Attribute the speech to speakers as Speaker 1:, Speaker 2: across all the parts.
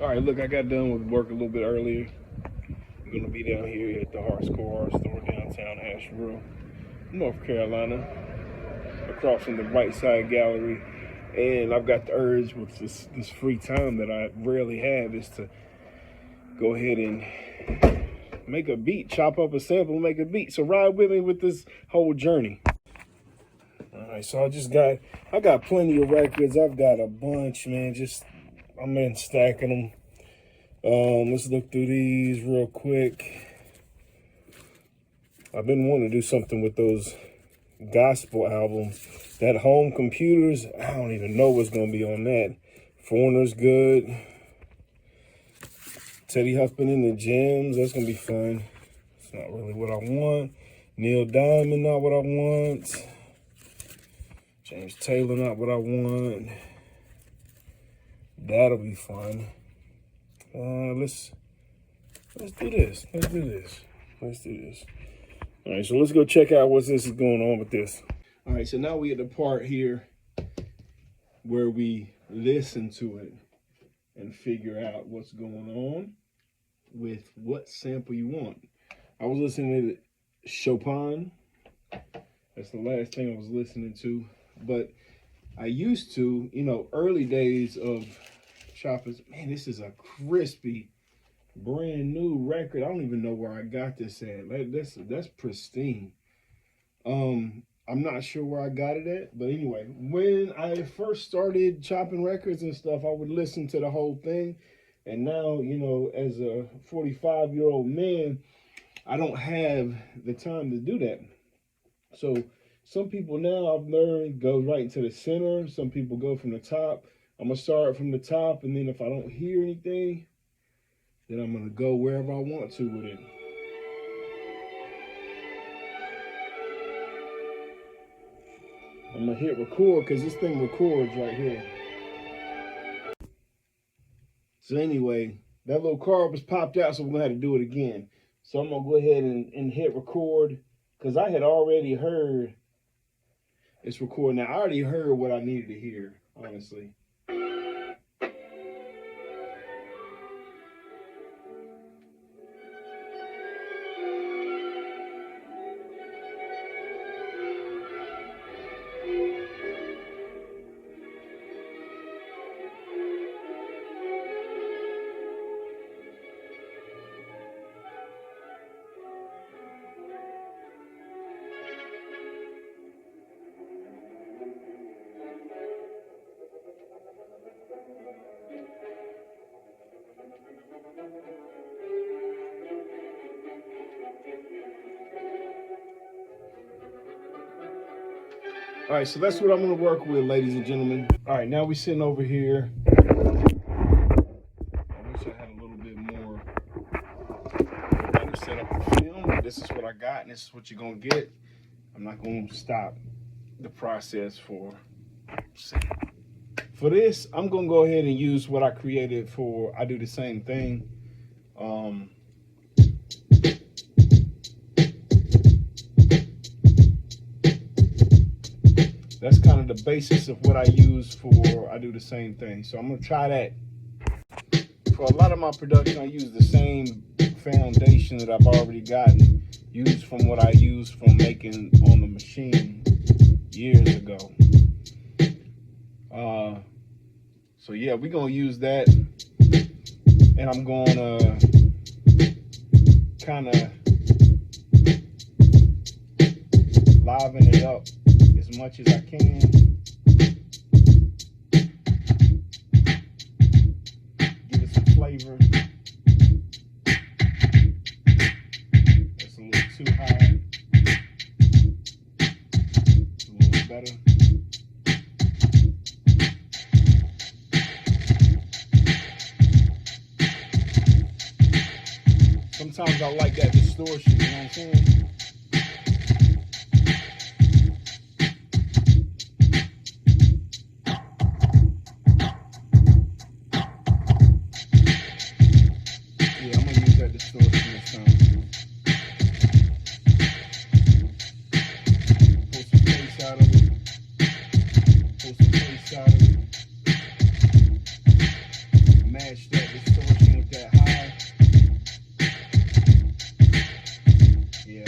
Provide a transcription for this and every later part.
Speaker 1: All right, look, I got done with work a little bit earlier. I'm gonna be down here at the Car store downtown Asheboro, North Carolina, across from the Right Side Gallery. And I've got the urge with this free time that I rarely have is to go ahead and make a beat, chop up a sample, make a beat. So ride with me with this whole journey. All right, so I got plenty of records. I've got a bunch, man. I'm in stacking them. Let's look through these real quick. I've been wanting to do something with those gospel albums. That Home Computers, I don't even know what's gonna be on that. Foreigner's good. Teddy Huffman in the Gems, that's gonna be fun. It's not really what I want. Neil Diamond, not what I want. James Taylor, not what I want. That'll be fun. Let's do this. Let's do this. All right, so let's go check out what this is going on with this. All right, so now we at the part here where we listen to it and figure out what's going on with what sample you want. I was listening to Chopin. That's the last thing I was listening to. But I used to, early days of choppers. Man, this is a crispy, brand new record. I don't even know where I got this at. That's pristine. I'm not sure where I got it at, but anyway, when I first started chopping records and stuff, I would listen to the whole thing. And now, as a 45-year-old man, I don't have the time to do that. So some people now I've learned go right into the center. Some people go from the top. I'm going to start from the top, and then if I don't hear anything, then I'm going to go wherever I want to with it. I'm going to hit record because this thing records right here. So anyway, that little card was popped out, so we're going to have to do it again. So I'm going to go ahead and hit record because I had already heard it's recording. Now, I already heard what I needed to hear, honestly. All right, so that's what I'm going to work with, ladies and gentlemen. All right, now we're sitting over here. I wish I had a little bit more better set up the film, but this is what I got, and this is what you're going to get. I'm not going to stop the process for this. I'm going to go ahead and use what I created for I Do the Same Thing. That's kind of the basis of what I use for I Do the Same Thing. So I'm going to try that. For a lot of my production, I use the same foundation that I've already gotten, used from what I used from making on the machine years ago. So yeah, we're going to use that. And I'm going to kind of liven it up as much as I can. Give it some flavor. That's a little too high. It's a little better. Sometimes I like that distortion, you know what I'm saying? match that distortion with that high. Yeah.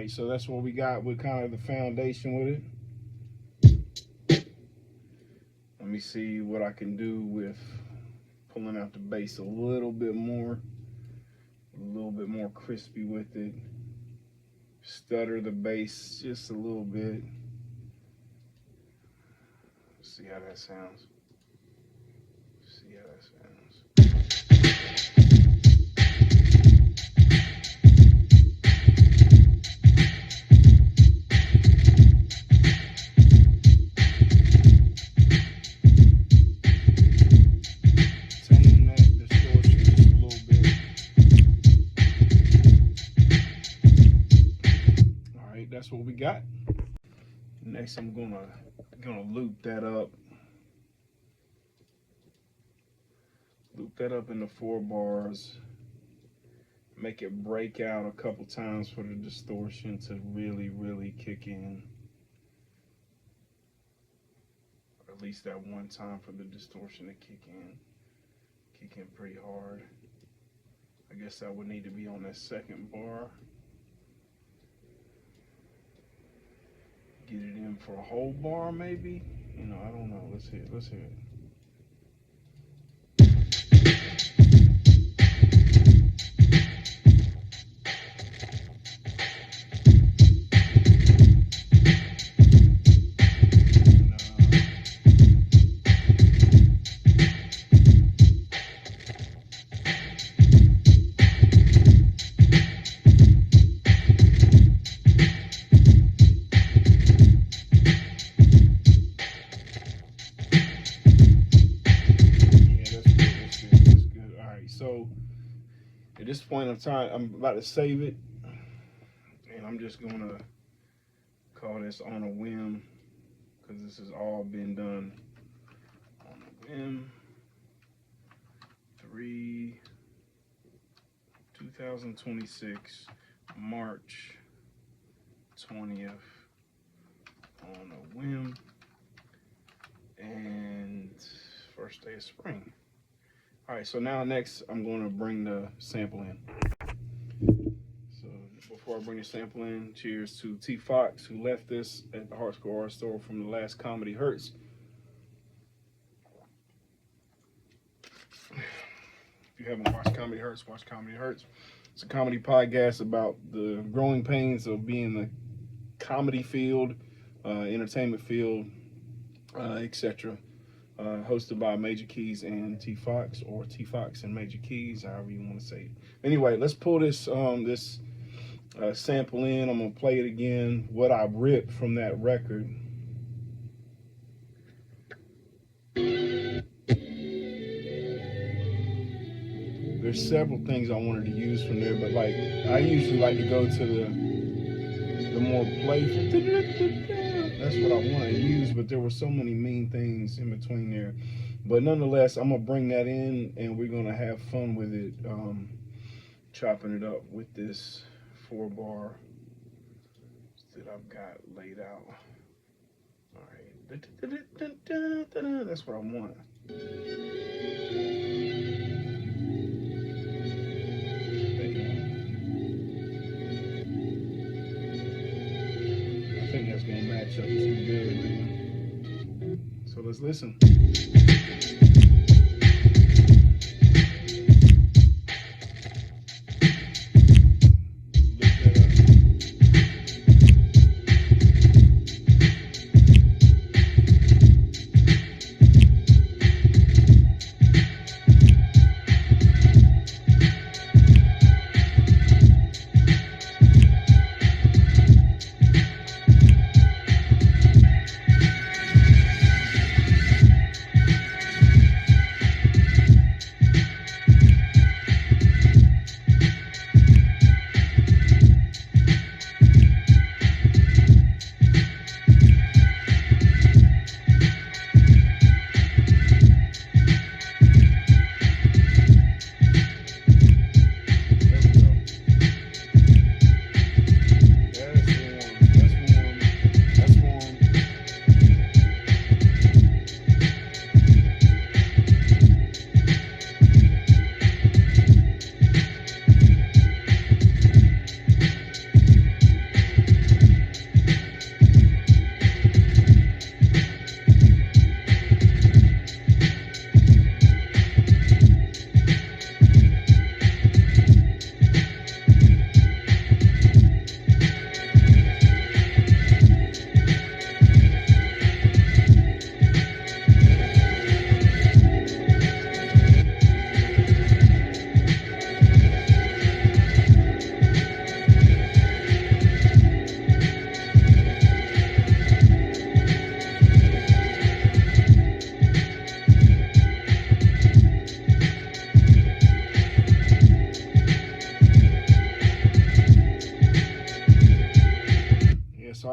Speaker 1: So that's what we got with kind of the foundation with it. Let me see what I can do with pulling out the bass a little bit more crispy with it. Stutter the bass just a little bit. See how that sounds. See how that sounds. That's what we got. Next, I'm gonna loop that up. Loop that up into 4 bars. Make it break out a couple times for the distortion to really kick in. Or at least that one time for the distortion to kick in. Kick in pretty hard. I guess that would need to be on that 2nd bar. Get it in for a whole bar, maybe. You know, I don't know. Let's hear it. Let's hear it. So at this point in time, I'm about to save it, and I'm just gonna call this On a Whim, because this has all been done on a whim. 2026, March 20th, On a Whim, and first day of spring. All right, so now next I'm going to bring the sample in. So before I bring the sample in, cheers to T Fox, who left this at the Hardcore Art Store from the last Comedy Hurts. If you haven't watched Comedy Hurts, watch Comedy Hurts. It's a comedy podcast about the growing pains of being in the comedy field, entertainment field, etc. Hosted by Major Keys and T Fox, or T Fox and Major Keys, however you want to say it. Anyway, let's pull this sample in. I'm gonna play it again. What I ripped from that record. There's several things I wanted to use from there, but like I usually like to go to the more playful. That's what I want to use, but there were so many mean things in between there. But nonetheless, I'm gonna bring that in, and we're gonna have fun with it, chopping it up with this 4 bar that I've got laid out. All right, that's what I want. I think that's gonna match up too good, man. So let's listen.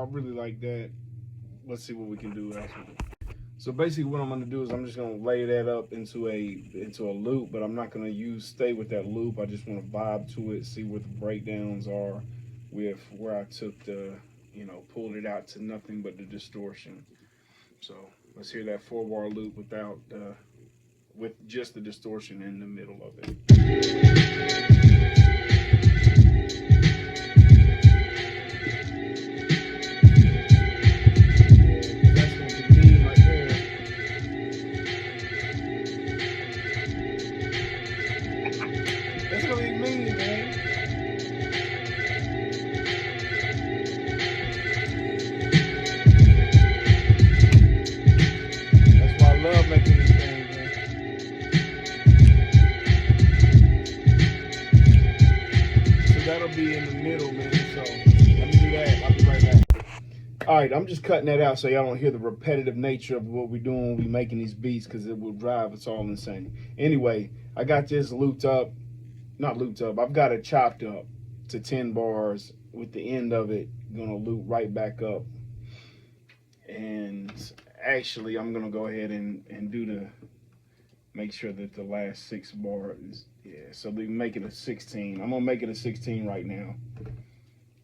Speaker 1: I really like that. Let's see what we can do else with it. So basically what I'm gonna do is I'm just gonna lay that up into a loop, but I'm not gonna stay with that loop. I just wanna vibe to it, see what the breakdowns are with where I took the, pulled it out to nothing but the distortion. So let's hear that 4-bar loop without, with just the distortion in the middle of it. Be in the middle, man. So let me do that. I'll be right back. All right, I'm just cutting that out so y'all don't hear the repetitive nature of what we're doing when we making these beats, because it will drive us all insane. Anyway, I got this looped up, not looped up. I've got it chopped up to 10 bars with the end of it gonna loop right back up. And actually, I'm gonna go ahead and do the, make sure that the last 6 bars, so we make it a 16. I'm gonna make it a 16 right now,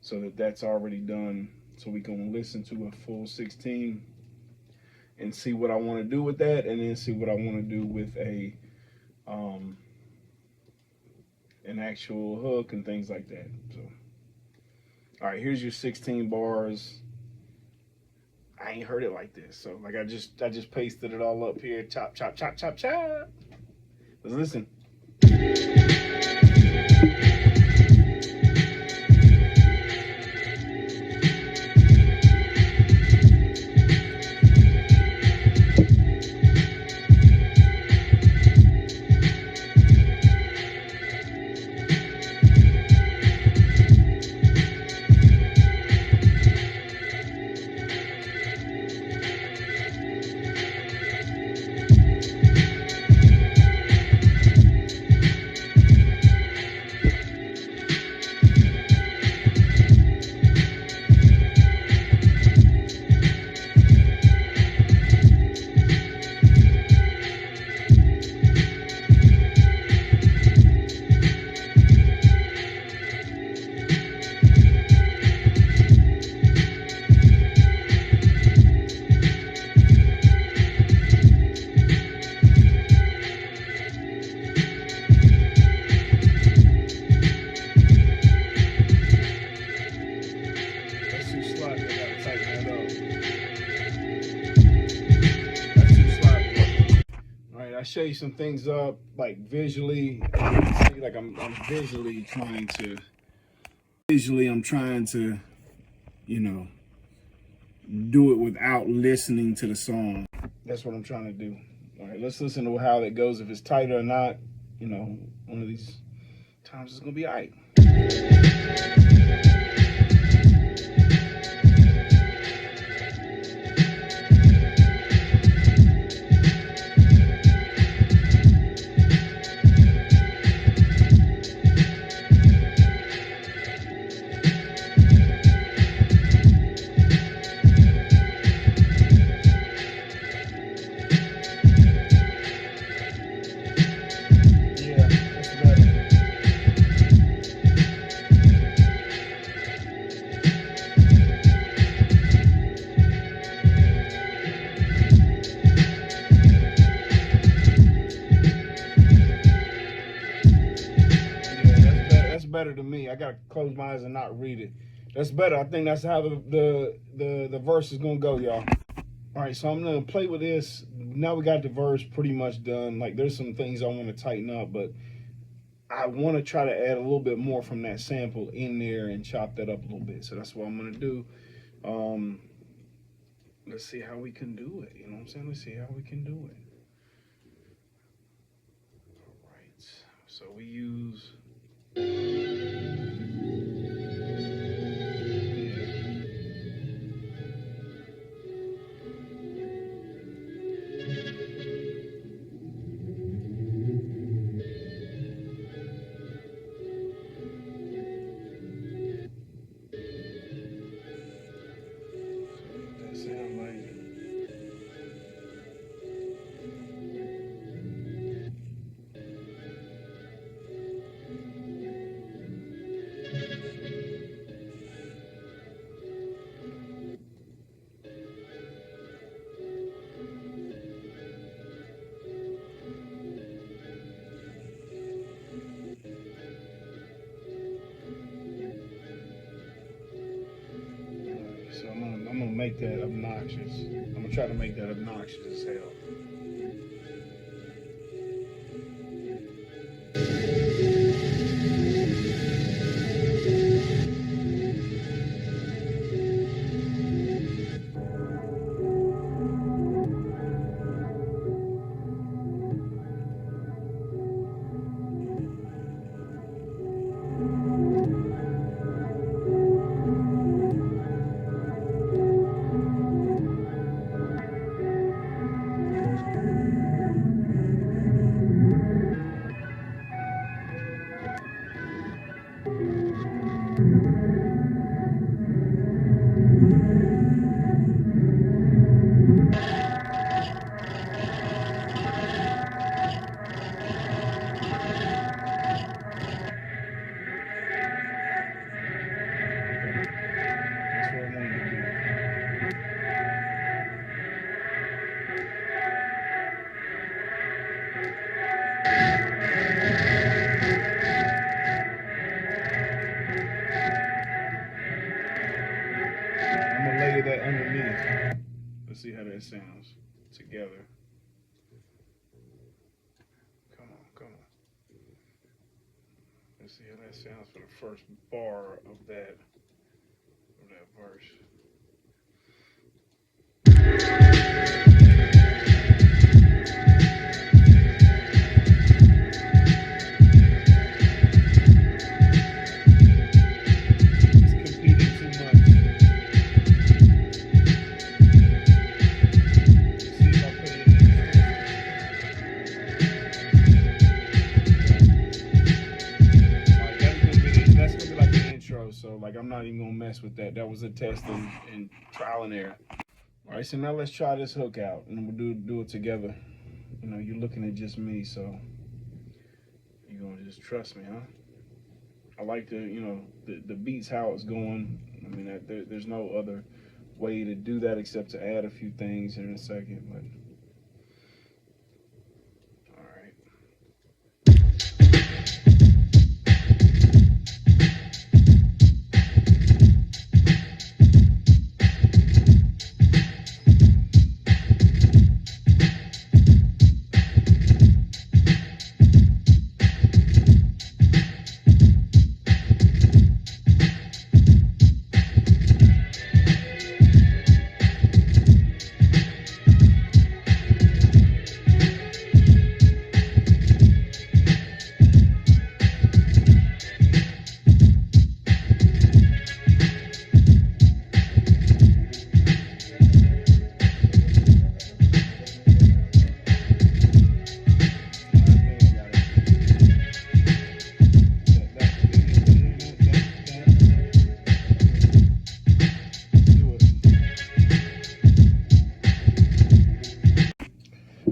Speaker 1: so that that's already done, so we can listen to a full 16 and see what I want to do with that, and then see what I want to do with a an actual hook and things like that. So all right, here's your 16 bars. I ain't heard it like this, so like I just pasted it all up here. Chop, chop, chop, chop, chop. Let's listen. I show you some things up, like visually. See, like I'm visually trying to, I'm trying to, do it without listening to the song. That's what I'm trying to do. All right, let's listen to how that goes. If it's tight or not, one of these times it's gonna be all right. Better to me. I gotta close my eyes and not read it. That's better. I think that's how the verse is gonna go, y'all. All right, so I'm gonna play with this. Now we got the verse pretty much done. Like there's some things I want to tighten up, but I want to try to add a little bit more from that sample in there and chop that up a little bit. So that's what I'm gonna do. Let's see how we can do it. You know what I'm saying? Let's see how we can do it. All right. So we use. make that obnoxious. I'm gonna try to make that obnoxious as hell. That underneath. Let's see how that sounds together. Come on. Let's see how that sounds for the first bar of that verse. So like I'm not even gonna mess with that. That was a test and trial and error. All right, so now let's try this hook out and we'll do it together. You know, you're looking at just me, so you're gonna just trust me, huh? I like the beats how it's going. I mean, there's no other way to do that except to add a few things in a second, but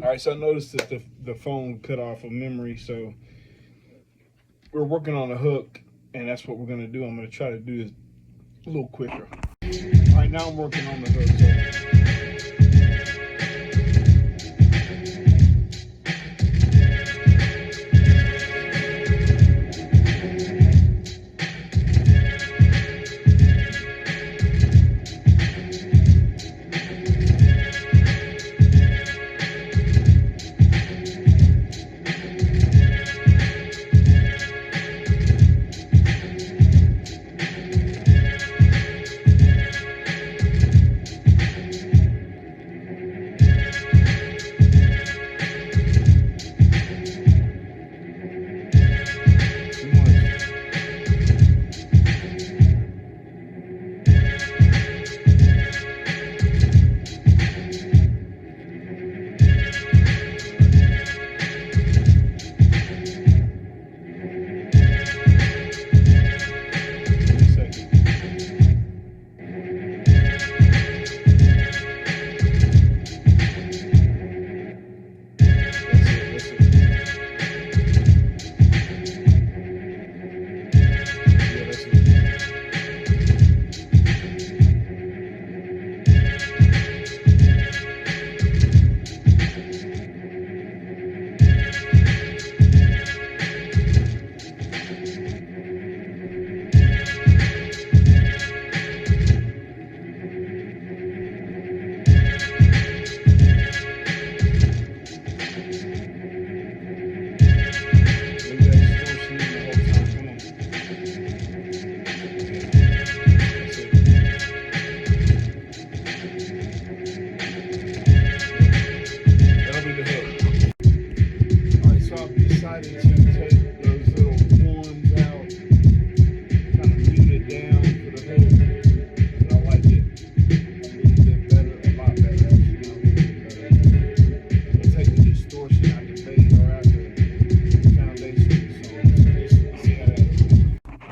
Speaker 1: all right, so I noticed that the phone cut off of memory, so we're working on a hook, and that's what we're gonna do. I'm gonna try to do this a little quicker. All right, now I'm working on the hook. So.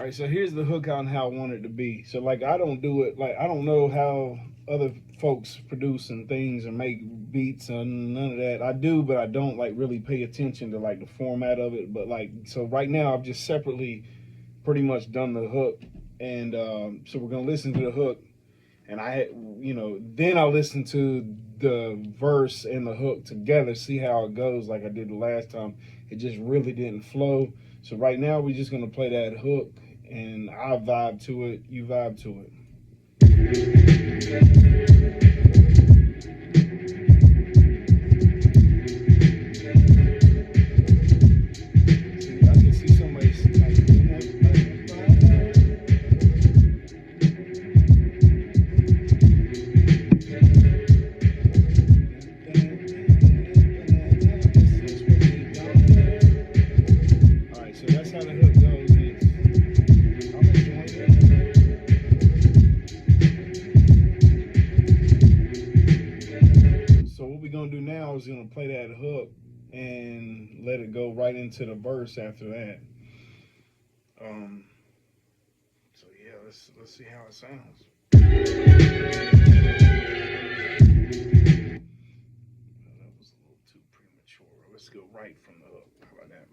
Speaker 1: All right, so here's the hook on how I want it to be. So like I don't do it, like I don't know how other folks produce and things and make beats and none of that. I do, but I don't like really pay attention to like the format of it. But like, so right now I've just separately pretty much done the hook. And so we're gonna listen to the hook, and then I'll listen to the verse and the hook together, see how it goes like I did the last time. It just really didn't flow. So right now we're just gonna play that hook, and I'll vibe to it, you vibe to it. I can see somebody Alright, so that's how the hook goes. I'm enjoying it. So what we're gonna do now is gonna play that hook and let it go right into the verse after that. So yeah, let's see how it sounds. That was a little too premature. Let's go right from the hook. How about that?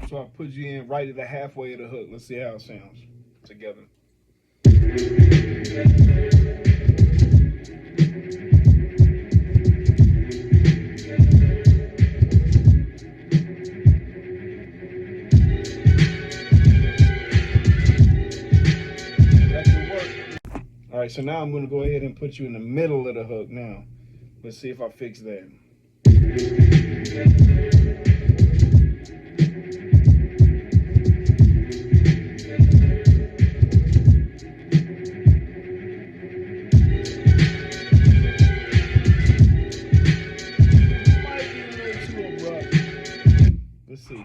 Speaker 1: So I put you in right at the halfway of the hook. Let's see how it sounds together. That can work. All right, so now I'm going to go ahead and put you in the middle of the hook now. Let's see if I fix that. Let's see.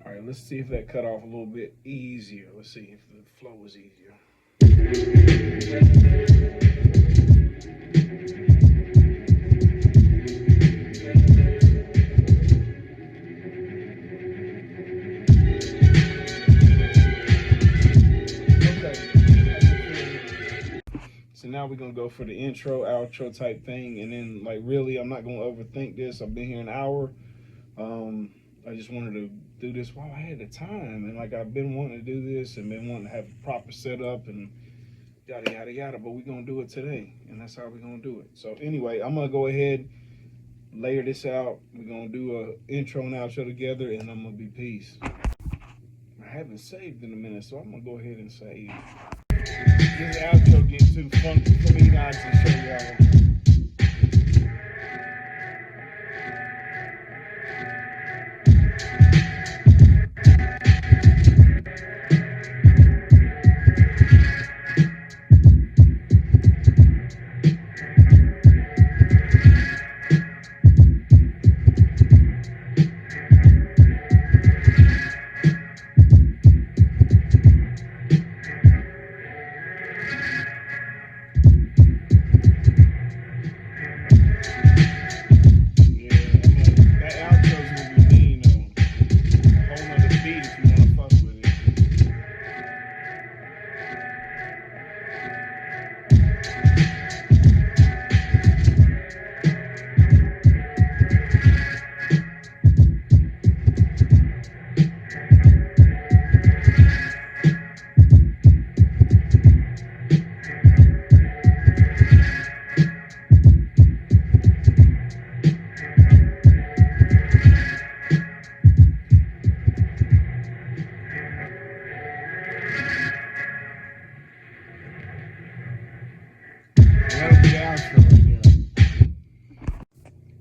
Speaker 1: All right, let's see if that cut off a little bit easier. Let's see if the flow is easier. So now we're gonna go for the intro, outro type thing, and then like really, I'm not gonna overthink this. I've been here an hour. I just wanted to do this while I had the time, and like I've been wanting to do this and been wanting to have a proper setup and yada yada yada. But we're gonna do it today, and that's how we're gonna do it. So anyway, I'm gonna go ahead, layer this out. We're gonna do a intro and outro together, and I'm gonna be peace. I haven't saved in a minute, so I'm gonna go ahead and save. This outro gets too funky for me not to show y'all.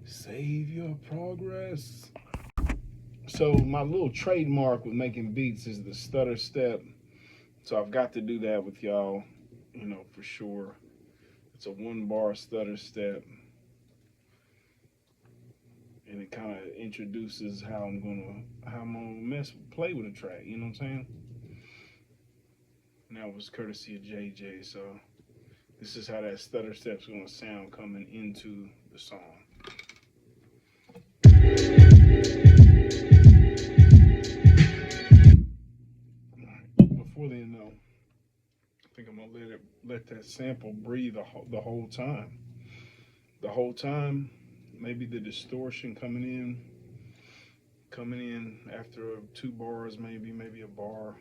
Speaker 1: Save your progress. So my little trademark with making beats is the stutter step. So I've got to do that with y'all, you know, for sure. It's a 1-bar stutter step, and it kind of introduces how I'm gonna play with a track. You know what I'm saying? And that was courtesy of JJ. So this is how that stutter step's gonna sound coming into the song. Before then, though, I think I'm gonna let that sample breathe the whole time. The whole time, maybe the distortion coming in after 2 bars, maybe a bar.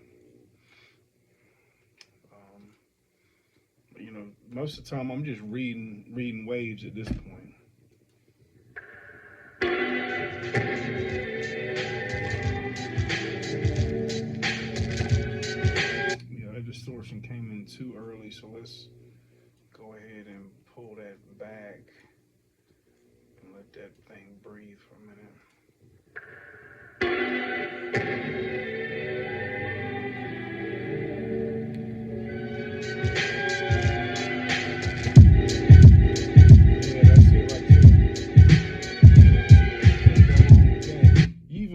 Speaker 1: You know, most of the time I'm just reading waves at this point. Yeah, that distortion came in too early, so let's go ahead and pull that back and let that thing breathe for a minute.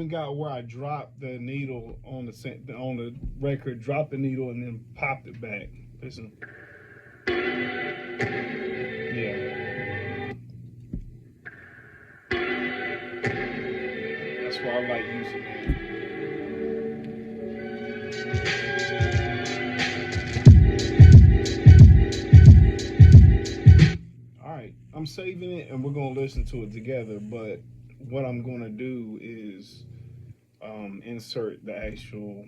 Speaker 1: Got where I dropped the needle on the record, dropped the needle and then popped it back. Listen. Yeah. That's why I like using it. Alright, I'm saving it and we're gonna listen to it together, but what I'm gonna do is insert the actual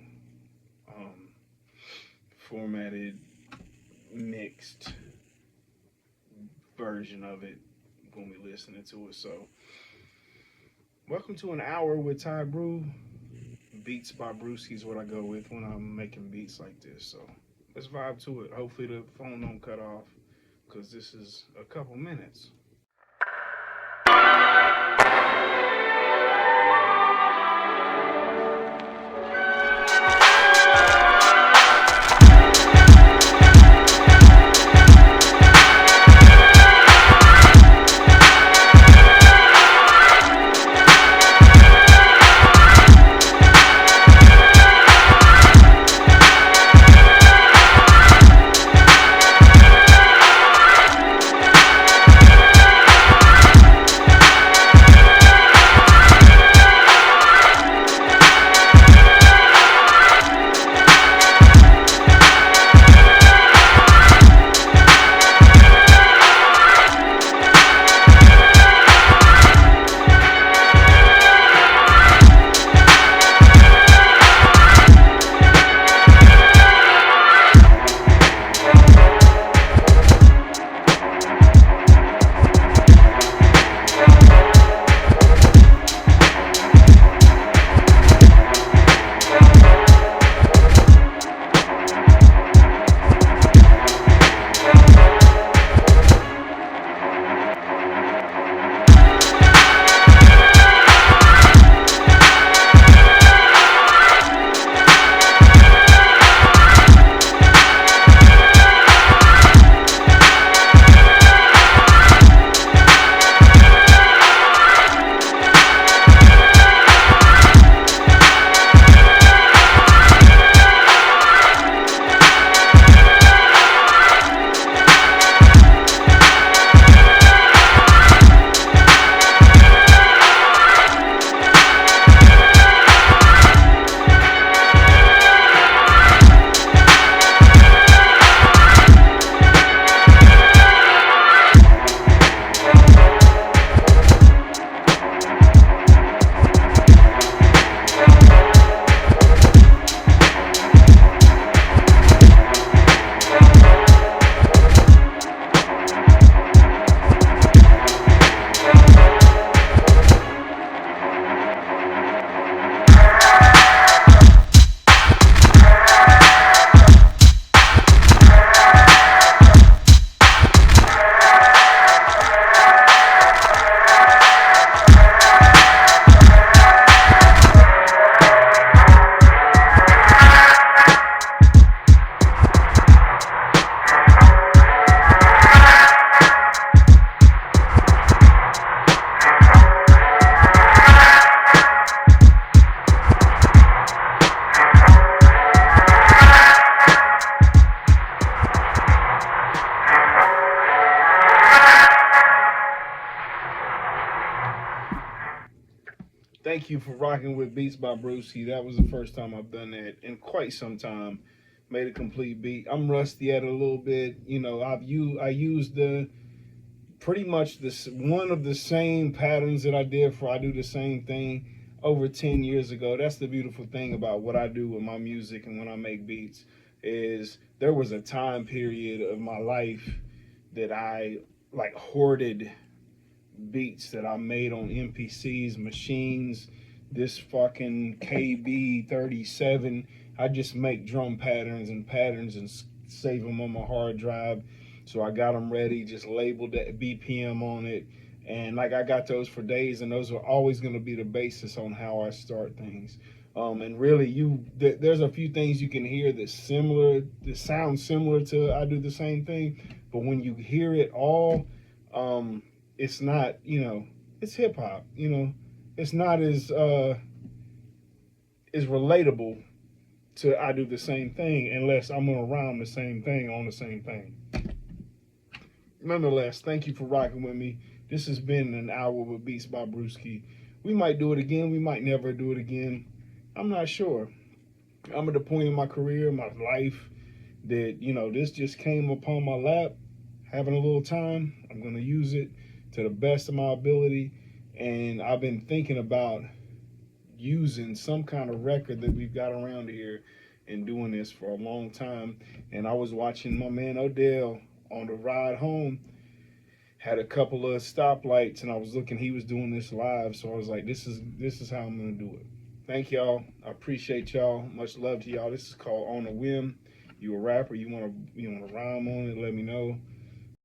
Speaker 1: formatted, mixed version of it when we listening to it. So, welcome to an hour with Ty Bru. Beats by Brusky is what I go with when I'm making beats like this. So, let's vibe to it. Hopefully the phone don't cut off, because this is a couple minutes. thank you for rocking with Beats by Brusky. That was the first time I've done that in quite some time. Made a complete beat. I'm rusty at it a little bit. You know, I used the pretty much this one of the same patterns that I did for I Do the Same Thing over 10 years ago. That's the beautiful thing about what I do with my music and when I make beats, is there was a time period of my life that I like hoarded beats that I made on MPCs, machines, this fucking KB37. I just make drum patterns and save them on my hard drive. So I got them ready, just labeled that BPM on it. And like I got those for days, and those are always going to be the basis on how I start things. And really, there's a few things you can hear that sound similar to I Do the Same Thing, but when you hear it all, it's not, you know, it's hip hop, you know, it's not as relatable to I Do the Same Thing unless I'm gonna rhyme the same thing on the same thing. Nonetheless, thank you for rocking with me. This has been an hour with Beats by Brusky. We might do it again. We might never do it again. I'm not sure. I'm at a point in my career, my life, that, you know, this just came upon my lap, having a little time. I'm going to use it to the best of my ability. And I've been thinking about using some kind of record that we've got around here and doing this for a long time. And I was watching my man Odell on the ride home, had a couple of stoplights, and I was looking, he was doing this live. So I was like, this is how I'm going to do it. Thank y'all. I appreciate y'all. Much love to y'all. This is called On a Whim. You a rapper, you wanna rhyme on it, let me know.